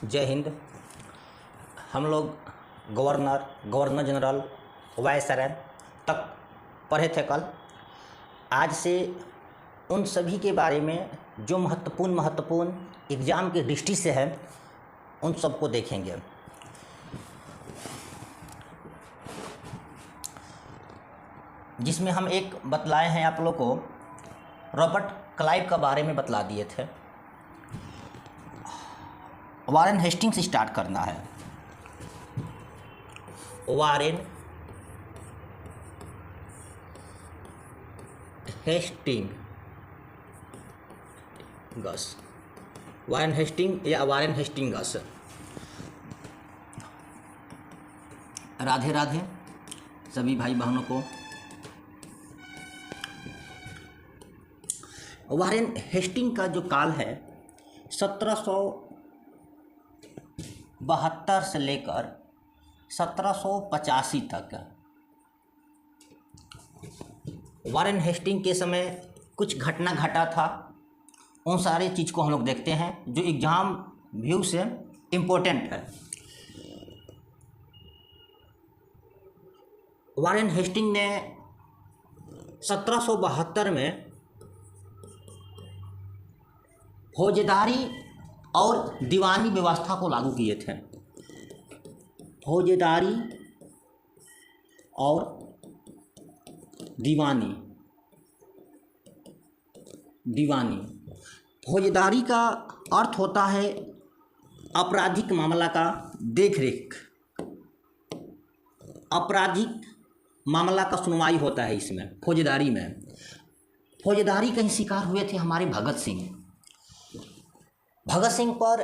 जय हिंद। हम लोग गवर्नर जनरल वायसराय तक पढ़े थे कल। आज से उन सभी के बारे में जो महत्वपूर्ण एग्ज़ाम की दृष्टि से है उन सबको देखेंगे। जिसमें हम एक बतलाए हैं आप लोग को, रॉबर्ट क्लाइव के बारे में बतला दिए थे। वारेन हेस्टिंग्स से स्टार्ट करना है। वारेन हेस्टिंग या वारेन हेस्टिंगस। राधे राधे सभी भाई बहनों को। वारेन हेस्टिंग का जो काल है 1772 से लेकर 1785 तक। वारेन हेस्टिंग के समय कुछ घटना घटा था, उन सारे चीज़ को हम लोग देखते हैं जो एग्ज़ाम व्यू से इम्पोर्टेंट है। वारेन हेस्टिंग ने 1772 में फौजदारी और दीवानी व्यवस्था को लागू किए थे। फौजदारी और दीवानी। फौजदारी का अर्थ होता है आपराधिक मामला का देखरेख। आपराधिक मामला का सुनवाई होता है इसमें, फौजदारी में। फौजदारी का ही शिकार हुए थे हमारे भगत सिंह। भगत सिंह पर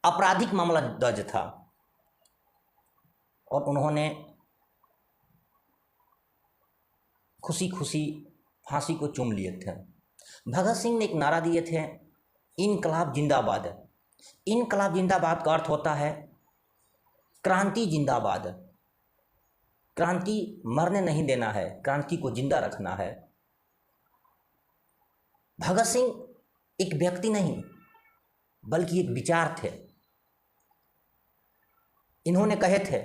आपराधिक मामला दर्ज था और उन्होंने खुशी खुशी फांसी को चूम लिए थे। भगत सिंह ने एक नारा दिए थे, इनकलाब जिंदाबाद। इनकलाब जिंदाबाद का अर्थ होता है क्रांति जिंदाबाद। क्रांति मरने नहीं देना है, क्रांति को जिंदा रखना है। भगत सिंह एक व्यक्ति नहीं बल्कि एक विचार थे। इन्होंने कहे थे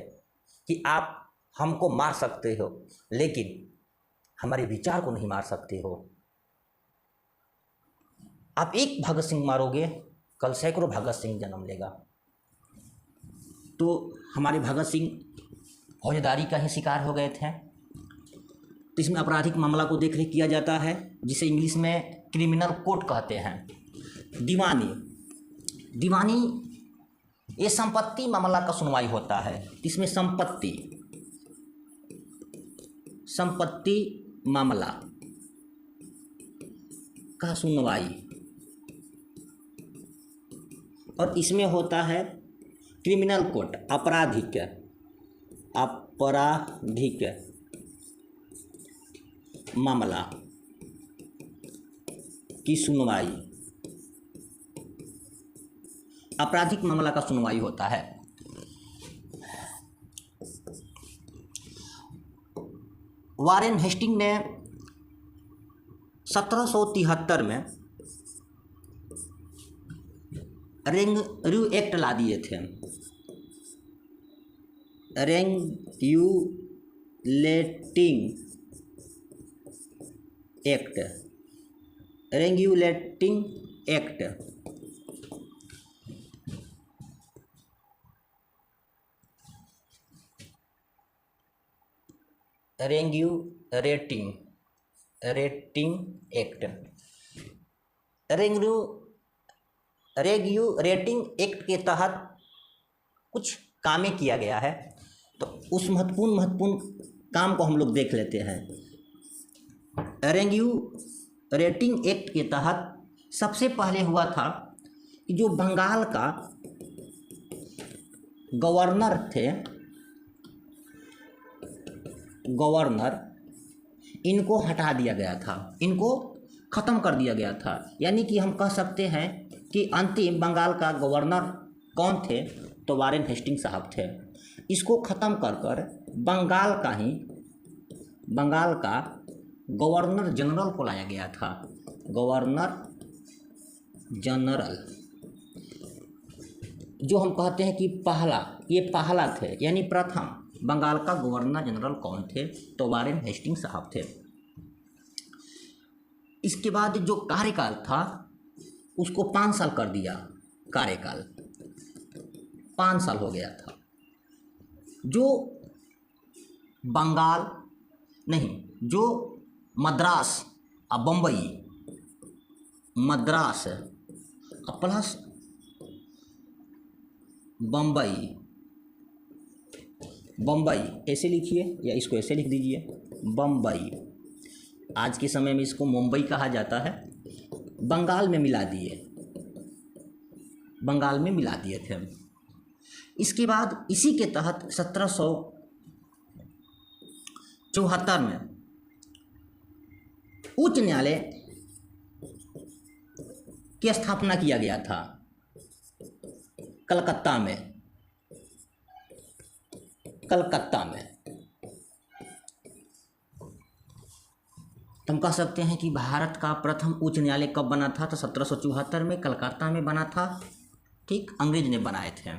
कि आप हमको मार सकते हो लेकिन हमारे विचार को नहीं मार सकते हो। आप एक भगत सिंह मारोगे, कल सैकड़ों भगत सिंह जन्म लेगा। तो हमारे भगत सिंह फौजदारी का ही शिकार हो गए थे। तो इसमें आपराधिक मामला को देख रेख किया जाता है, जिसे इंग्लिश में क्रिमिनल कोर्ट कहते हैं। दीवानी ये संपत्ति मामला का सुनवाई होता है। इसमें संपत्ति मामला का सुनवाई, और इसमें होता है क्रिमिनल कोर्ट, आपराधिक मामला की सुनवाई। आपराधिक मामला का सुनवाई होता है। वारेन हेस्टिंग ने 1773 में रेंगयू एक्ट ला दिए थे। रेंगुलेटिंग एक्ट। रेंगुलेटिंग एक्ट। रेगुलेटिंग एक्ट के तहत कुछ कामें किया गया है, तो उस महत्वपूर्ण काम को हम लोग देख लेते हैं। रेगुलेटिंग एक्ट के तहत सबसे पहले हुआ था कि जो बंगाल का गवर्नर थे, इनको हटा दिया गया था, इनको ख़त्म कर दिया गया था। यानी कि हम कह सकते हैं कि अंतिम बंगाल का गवर्नर कौन थे, तो वारेन हेस्टिंग साहब थे। इसको ख़त्म कर बंगाल का ही बंगाल का गवर्नर जनरल को लाया गया था। गवर्नर जनरल, जो हम कहते हैं कि पहला, ये पहला थे, यानी प्रथम बंगाल का गवर्नर जनरल कौन थे? तो वारेन हेस्टिंग्स साहब थे। इसके बाद जो कार्यकाल था उसको 5 साल कर दिया, कार्यकाल 5 साल हो गया था। जो बंगाल नहीं, जो मद्रास और बम्बई, मद्रास प्लस बम्बई, बम्बई ऐसे लिखिए या इसको ऐसे लिख दीजिए, बम्बई। आज के समय में इसको मुंबई कहा जाता है। बंगाल में मिला दिए, बंगाल में मिला दिए थे। इसके बाद इसी के तहत 1774 में उच्च न्यायालय की स्थापना किया गया था कलकत्ता में। कलकत्ता में हम कह सकते हैं कि भारत का प्रथम उच्च न्यायालय कब बना था? तो 1774 में कलकत्ता में बना था। ठीक, अंग्रेज ने बनाए थे।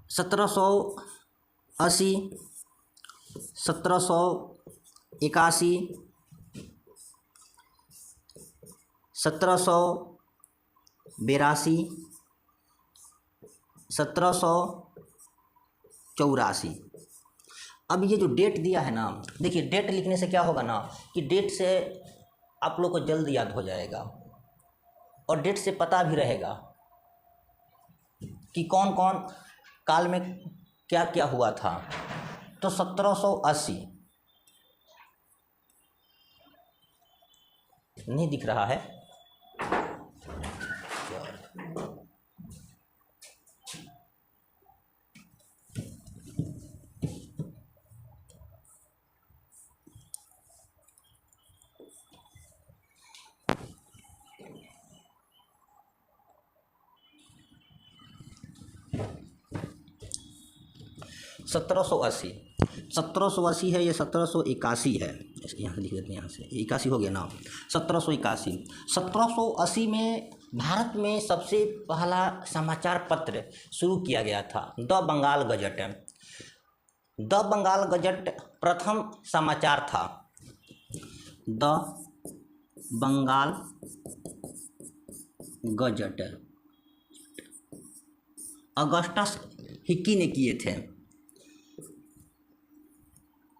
सत्रह सौ 1781, 1782, 1784। अब ये जो डेट दिया है ना, देखिए डेट लिखने से क्या होगा ना कि डेट से आप लोग को जल्द याद हो जाएगा और डेट से पता भी रहेगा कि कौन कौन काल में क्या क्या हुआ था। तो 1780 नहीं दिख रहा है, 1780, 1780 है, ये 1781 है। यहाँ से लिख देते हैं, यहाँ से 81 हो गया ना। 1781, 1780 में भारत में सबसे पहला समाचार पत्र शुरू किया गया था, the Bengal Gazette. The Bengal Gazette प्रथम समाचार था। The Bengal Gazette Augustus Hicky ने किए थे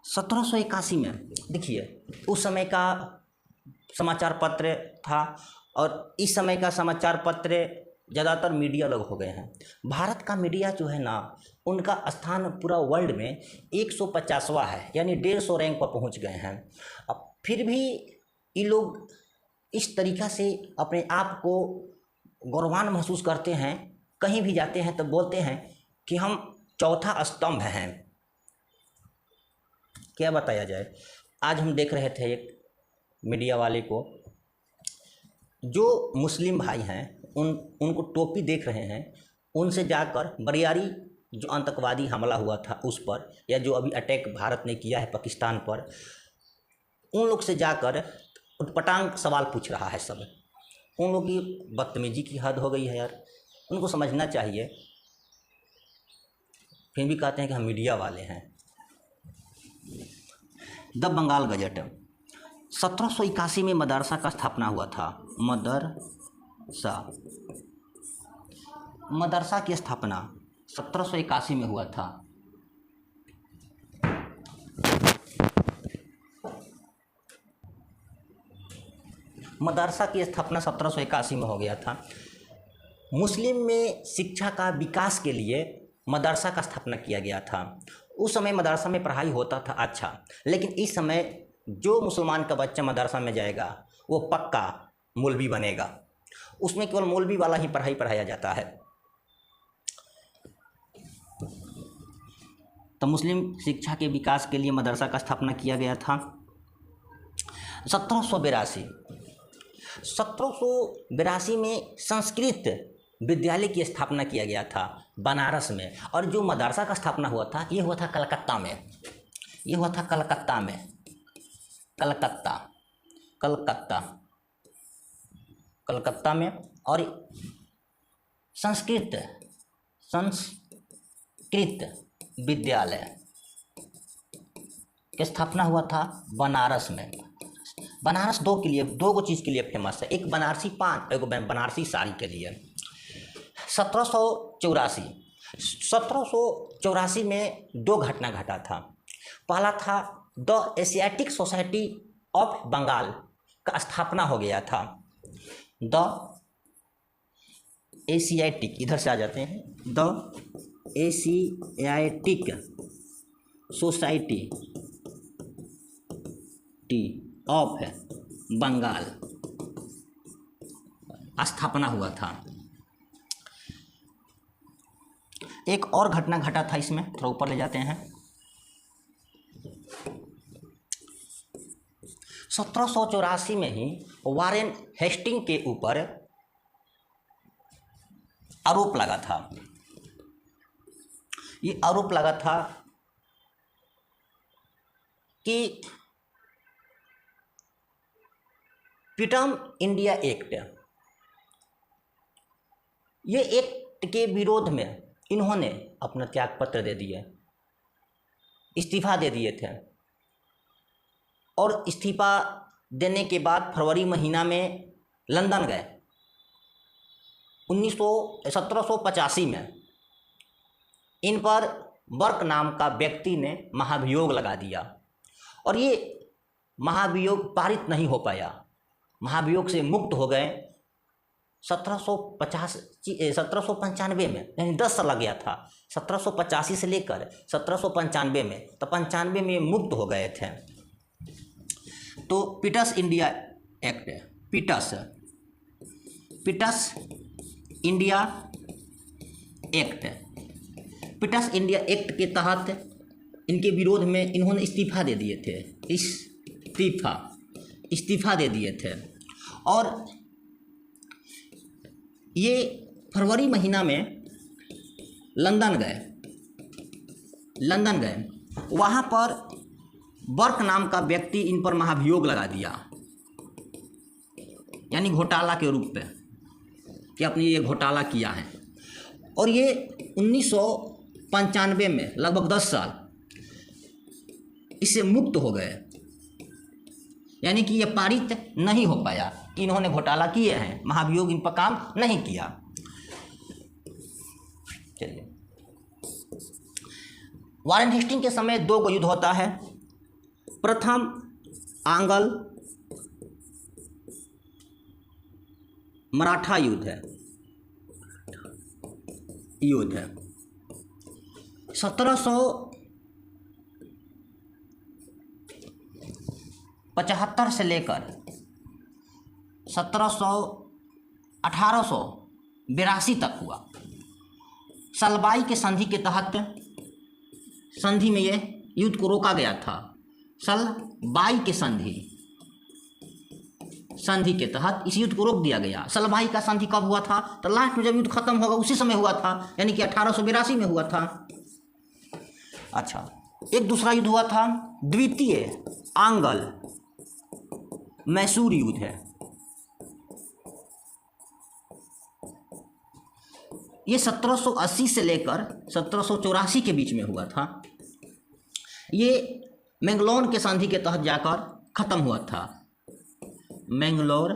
1781 में। देखिए उस समय का समाचार पत्र था और इस समय का समाचार पत्र ज़्यादातर मीडिया लोग हो गए हैं। भारत का मीडिया जो है ना, उनका स्थान पूरा वर्ल्ड में 150वां है, यानी 150 रैंक पर पहुंच गए हैं। अब फिर भी ये लोग इस तरीक़ा से अपने आप को गौरवान महसूस करते हैं। कहीं भी जाते हैं तो बोलते हैं कि हम चौथा स्तंभ हैं। क्या बताया जाए, आज हम देख रहे थे एक मीडिया वाले को, जो मुस्लिम भाई हैं उनको टोपी देख रहे हैं, उनसे जाकर बरियारी जो आतंकवादी हमला हुआ था उस पर, या जो अभी अटैक भारत ने किया है पाकिस्तान पर, उन लोग से जाकर उटपटांग सवाल पूछ रहा है सब। उन लोग की बदतमीजी की हद हो गई है यार, उनको समझना चाहिए। फिर भी कहते हैं कि हम मीडिया वाले हैं। द बंगाल गजट 1781 में मदरसा का स्थापना हुआ था। मदरसा की स्थापना 1781 में हुआ था। मदरसा की स्थापना 1781 में हो गया था। मुस्लिम में शिक्षा का विकास के लिए मदरसा का स्थापना किया गया था। उस समय मदरसा में पढ़ाई होता था अच्छा, लेकिन इस समय जो मुसलमान का बच्चा मदरसा में जाएगा वो पक्का मौलवी बनेगा। उसमें केवल मौलवी वाला ही पढ़ाई पढ़ाया जाता है। तो मुस्लिम शिक्षा के विकास के लिए मदरसा का स्थापना किया गया था। 1782 में संस्कृत विद्यालय की स्थापना किया गया था। बनारस में। और जो मदरसा का स्थापना हुआ था ये हुआ था कलकत्ता में, ये हुआ था कलकत्ता में, कलकत्ता, कलकत्ता, कलकत्ता में। और संस्कृत विद्यालय की स्थापना हुआ था बनारस में। बनारस दो को चीज़ के लिए फेमस है, एक बनारसी पान, एक बनारसी साड़ी के लिए। 1784 में दो घटना घटा था। पहला था the Asiatic Society of Bengal का स्थापना हो गया था। द एशियाटिक, इधर से आ जाते हैं, the Asiatic Society of Bengal स्थापना हुआ था। एक और घटना घटा था इसमें, थोड़ा ऊपर ले जाते हैं। 1784 में ही वारेन हेस्टिंग के ऊपर आरोप लगा था। ये आरोप लगा था कि पिटम इंडिया एक्ट, ये एक्ट के विरोध में इन्होंने अपना त्यागपत्र दे दिए, इस्तीफा दे दिए थे। और इस्तीफा देने के बाद फरवरी महीना में लंदन गए। 1785 में इन पर बर्क नाम का व्यक्ति ने महाभियोग लगा दिया और ये महाभियोग पारित नहीं हो पाया। महाभियोग से मुक्त हो गए 1795 में, यानी 10 साल लग गया था। 1785 से लेकर 1795 में, तो 95 में मुक्त हो गए थे। तो Pitt's India Act, Pitt's India Act, Pitt's India Act के तहत इनके विरोध में इन्होंने इस्तीफा दे दिए थे, इस्तीफा दे दिए थे। और ये फरवरी महीना में लंदन गए। वहाँ पर बर्क नाम का व्यक्ति इन पर महाभियोग लगा दिया, यानी घोटाला के रूप में कि आपने ये घोटाला किया है। और ये 1995 में लगभग 10 साल इससे मुक्त हो गए, यानी कि ये पारित नहीं हो पाया कि इन्होंने घोटाला किए हैं, महाभियोग इन पर काम नहीं किया। चलिए, वारेन हेस्टिंग के समय 2 युद्ध होता है। प्रथम आंग्ल मराठा युद्ध है, 1775 से लेकर 1882 तक हुआ। सलबाई के संधि के तहत, संधि में ये युद्ध को रोका गया था। सलबाई के संधि के तहत इस युद्ध को रोक दिया गया। सलबाई का संधि कब हुआ था? तो लास्ट में जब युद्ध खत्म होगा उसी समय हुआ था, यानी कि 1882 में हुआ था। अच्छा, एक दूसरा युद्ध हुआ था, द्वितीय आंग्ल मैसूर युद्ध है। ये 1780 से लेकर 1784 के बीच में हुआ था। ये मैंगलोर के संधि के तहत जाकर खत्म हुआ था। मैंगलोर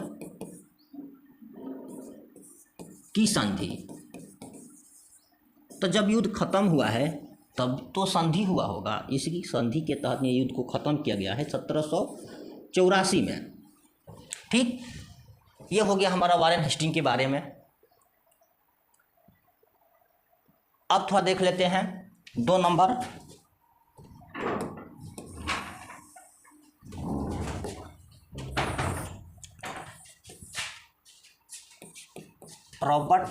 की संधि। तो जब युद्ध खत्म हुआ है तब तो संधि हुआ होगा, इसी संधि के तहत ये युद्ध को खत्म किया गया है 1784 में। ठीक, ये हो गया हमारा वारेन हेस्टिंग के बारे में। अब थोड़ा देख लेते हैं 2 नंबर, रॉबर्ट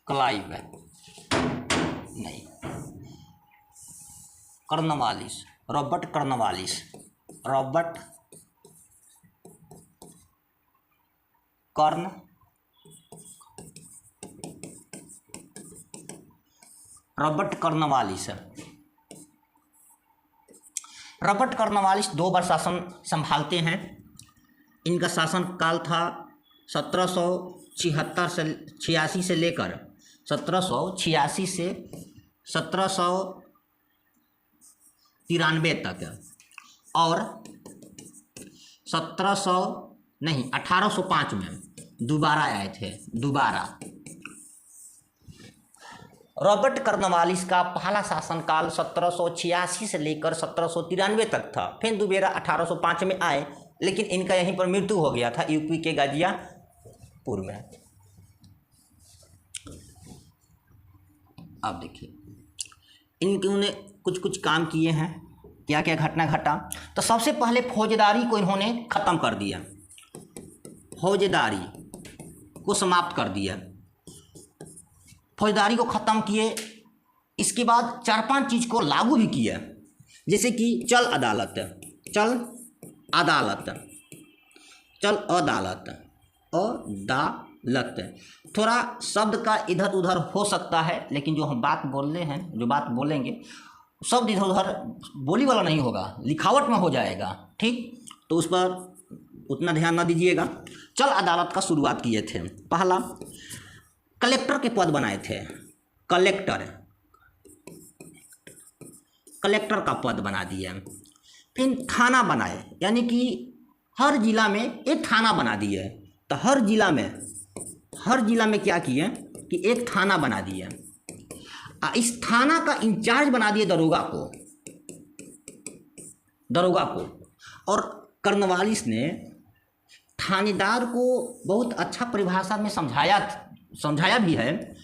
क्लाइव, नहीं, Cornwallis, Robert Cornwallis, Robert Robert Cornwallis. Robert Cornwallis 2 बार शासन संभालते हैं। इनका शासन काल था 1776 से 86 से लेकर 1786 से 1793 तक, और 1805 में दोबारा आए थे। दोबारा रॉबर्ट कॉर्नवालिस का पहला शासनकाल 1786 से लेकर 1793 तक था। फिर दोबारा 1805 में आए, लेकिन इनका यहीं पर मृत्यु हो गया था, यूपी के गाजियापुर में। अब देखिए इन्होंने कुछ कुछ काम किए हैं, क्या क्या घटना घटा। तो सबसे पहले फौजदारी को इन्होंने ख़त्म कर दिया, फौजदारी को समाप्त कर दिया, फौजदारी को ख़त्म किए। इसके बाद 4-5 चीज़ को लागू भी किया, जैसे कि चल अदालत, चल अदालत, चल अदालत, अदालत। थोड़ा शब्द का इधर उधर हो सकता है, लेकिन जो हम बात बोल रहे हैं, जो बात बोलेंगे, शब्द इधर उधर बोली वाला नहीं होगा, लिखावट में हो जाएगा, ठीक। तो उस पर उतना ध्यान ना दीजिएगा। चल अदालत का शुरुआत किए थे। पहला कलेक्टर के पद बनाए थे, कलेक्टर, कलेक्टर का पद बना दिया। फिर थाना बनाए, यानी कि हर जिला में एक थाना बना दिए। तो हर जिला में क्या किए कि एक थाना बना दिया। इस थाना का इंचार्ज बना दिए दरोगा को। और कॉर्नवालिस ने थानेदार को बहुत अच्छा परिभाषा में समझाया भी है।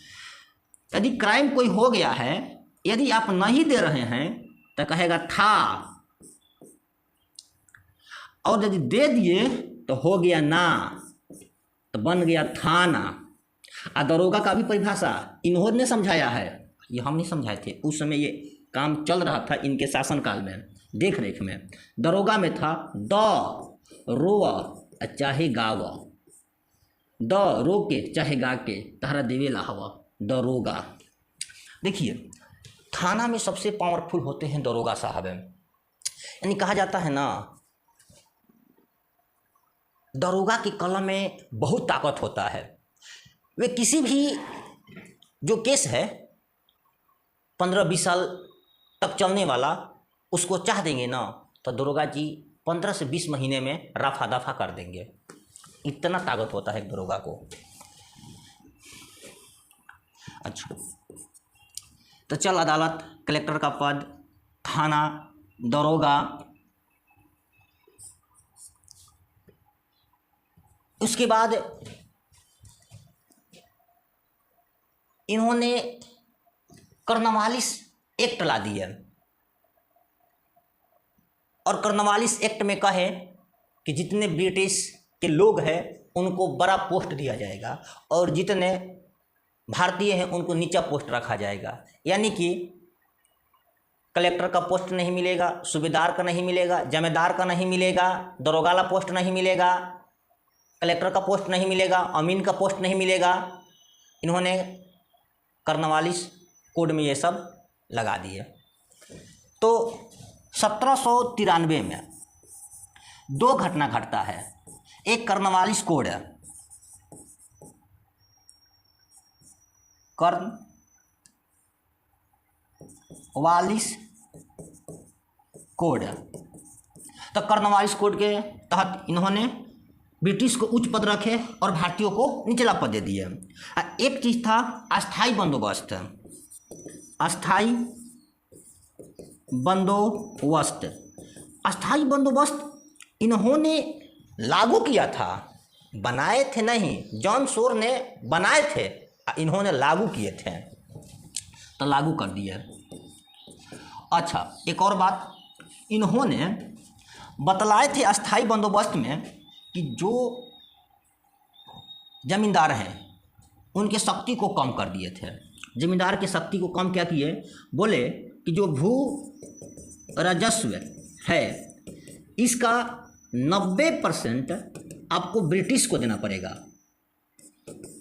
यदि क्राइम कोई हो गया है, यदि आप नहीं दे रहे हैं तो कहेगा था, और यदि दे दिए तो हो गया ना, तो बन गया थाना। दरोगा का भी परिभाषा इन्होंने समझाया है, ये हम नहीं समझाए थे। उस समय ये काम चल रहा था इनके शासनकाल में, देख रेख में। दरोगा में था द रोवा चाहे गाव, द रो के चाहे गा के तहरा देवेला हवा, दरोगा। देखिए थाना में सबसे पावरफुल होते हैं दरोगा साहब। यानी कहा जाता है ना, दरोगा की कलम में बहुत ताकत होता है। वे किसी भी जो केस है 15-20 साल तक चलने वाला, उसको चाह देंगे ना, तो दरोगा जी 15 से 20 महीने में रफा दफा कर देंगे। इतना ताकत होता है दरोगा को। अच्छा, तो चल अदालत, कलेक्टर का पद, थाना, दरोगा। उसके बाद इन्होंने कॉर्नवालिस एक्ट ला दिया, और कॉर्नवालिस एक्ट में कहे कि जितने ब्रिटिश के लोग हैं उनको बड़ा पोस्ट दिया जाएगा, और जितने भारतीय हैं उनको नीचा पोस्ट रखा जाएगा। यानी कि कलेक्टर का पोस्ट नहीं मिलेगा, सूबेदार का नहीं मिलेगा, जमींदार का नहीं मिलेगा, दरोगा वाला पोस्ट नहीं मिलेगा, कलेक्टर का पोस्ट नहीं मिलेगा, अमीन का पोस्ट नहीं मिलेगा। इन्होंने कॉर्नवालिस कोड में ये सब लगा दिए। तो 1793 में 2 घटना घटता है। एक कॉर्नवालिस कोड, कॉर्नवालिस कोड। तो कॉर्नवालिस कोड के तहत इन्होंने ब्रिटिश को उच्च पद रखे और भारतीयों को निचला पद दे दिए। एक चीज़ था अस्थाई बंदोबस्त। अस्थाई बंदोबस्त इन्होंने लागू किया था, बनाए थे नहीं, जॉन शोर ने बनाए थे, इन्होंने लागू किए थे, तो लागू कर दिए। अच्छा, एक और बात इन्होंने बतलाए थे अस्थाई बंदोबस्त में कि जो जमींदार हैं उनके शक्ति को कम कर दिए थे। जमींदार की शक्ति को कम क्या किए, बोले कि जो भू राजस्व है इसका 90% आपको ब्रिटिश को देना पड़ेगा,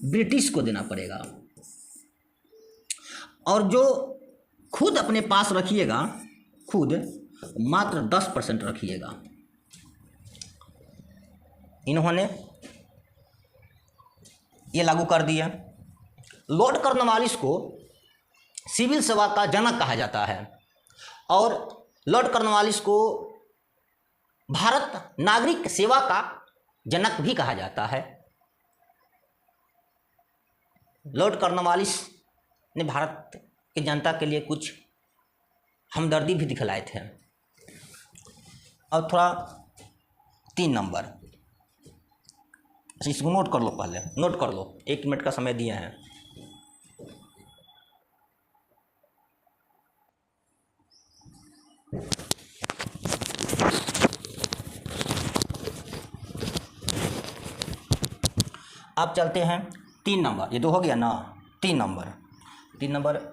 ब्रिटिश को देना पड़ेगा, और जो खुद अपने पास रखिएगा, खुद मात्र 10% रखिएगा। इन्होंने ये लागू कर दिया। लॉर्ड कॉर्नवालिस को सिविल सेवा का जनक कहा जाता है और लॉर्ड कॉर्नवालिस को भारत नागरिक सेवा का जनक भी कहा जाता है। लॉर्ड कॉर्नवालिस ने भारत की जनता के लिए कुछ हमदर्दी भी दिखलाए थे। और थोड़ा 3 नंबर, इसको नोट कर लो, पहले नोट कर लो, 1 मिनट का समय दिए हैं। अब चलते हैं 3 नंबर, ये 2 हो गया ना। 3 नंबर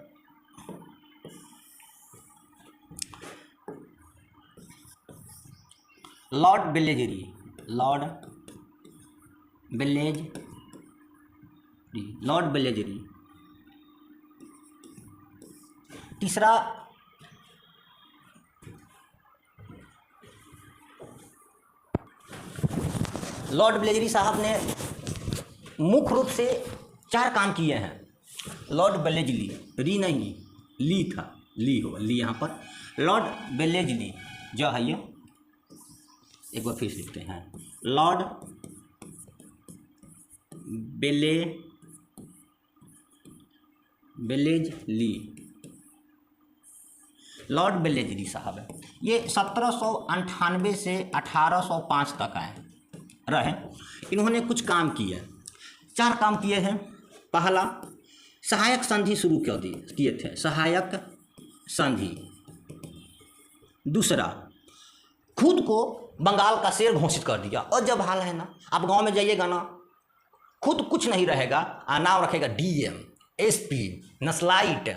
लॉर्ड बेलेजरी, लॉर्ड बेलेजरी। तीसरा लॉर्ड बेलेजरी साहब ने मुख्य रूप से 4 काम किए हैं। लॉर्ड बेलेजली, री नहीं ली था, ली होगा, ली यहाँ पर। लॉर्ड बेलेजली जो है, ये एक बार फिर लिखते हैं, लॉर्ड बेलेजली, लॉर्ड बेलेजली साहब ये 1798 से 1805 तक आए रहे। इन्होंने कुछ काम किए, 4 काम किए हैं। पहला, सहायक संधि शुरू किए थे, सहायक संधि। दूसरा, खुद को बंगाल का शेर घोषित कर दिया। और जब हाल है ना, आप गांव में जाइएगा ना, खुद कुछ नहीं रहेगा, नाम रखेगा डीएम, एसपी, नस्लाइट,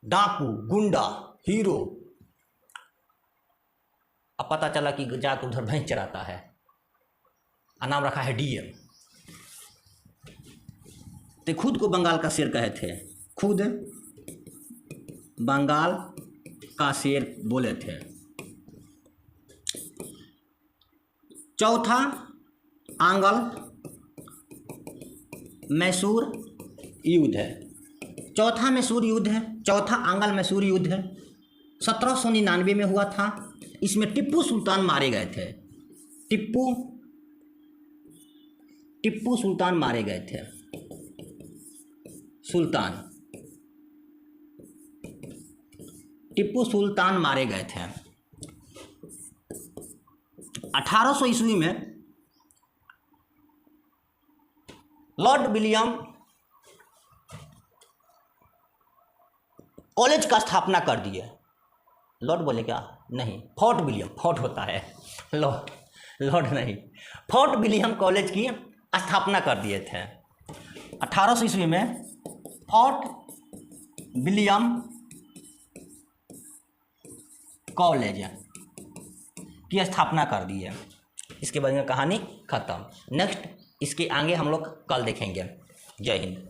डाकू, गुंडा, हीरो। अब पता चला कि जाकर उधर भैंस चराता है, नाम रखा है डीएम। तो खुद को बंगाल का शेर कहे थे, खुद बंगाल का शेर बोले थे। चौथा, आंगल मैसूर युद्ध है। चौथा मैसूर युद्ध है, चौथा आंगल मैसूर युद्ध है, 1799 में हुआ था। इसमें टिप्पू सुल्तान मारे गए थे। टिप्पू सुल्तान मारे गए थे। टिप्पू सुल्तान मारे गए थे। 1800 ईस्वी में लॉर्ड विलियम कॉलेज का स्थापना कर दिए। लॉर्ड बोले क्या? नहीं, फोर्ट विलियम, फोर्ट होता है, लॉर्ड नहीं, फोर्ट विलियम कॉलेज की स्थापना कर दिए थे 1800 ईस्वी में। फोर्ट विलियम कॉलेज की स्थापना कर दी है। इसके बाद में कहानी खत्म। नेक्स्ट इसके आगे हम लोग कल देखेंगे। जय हिंद।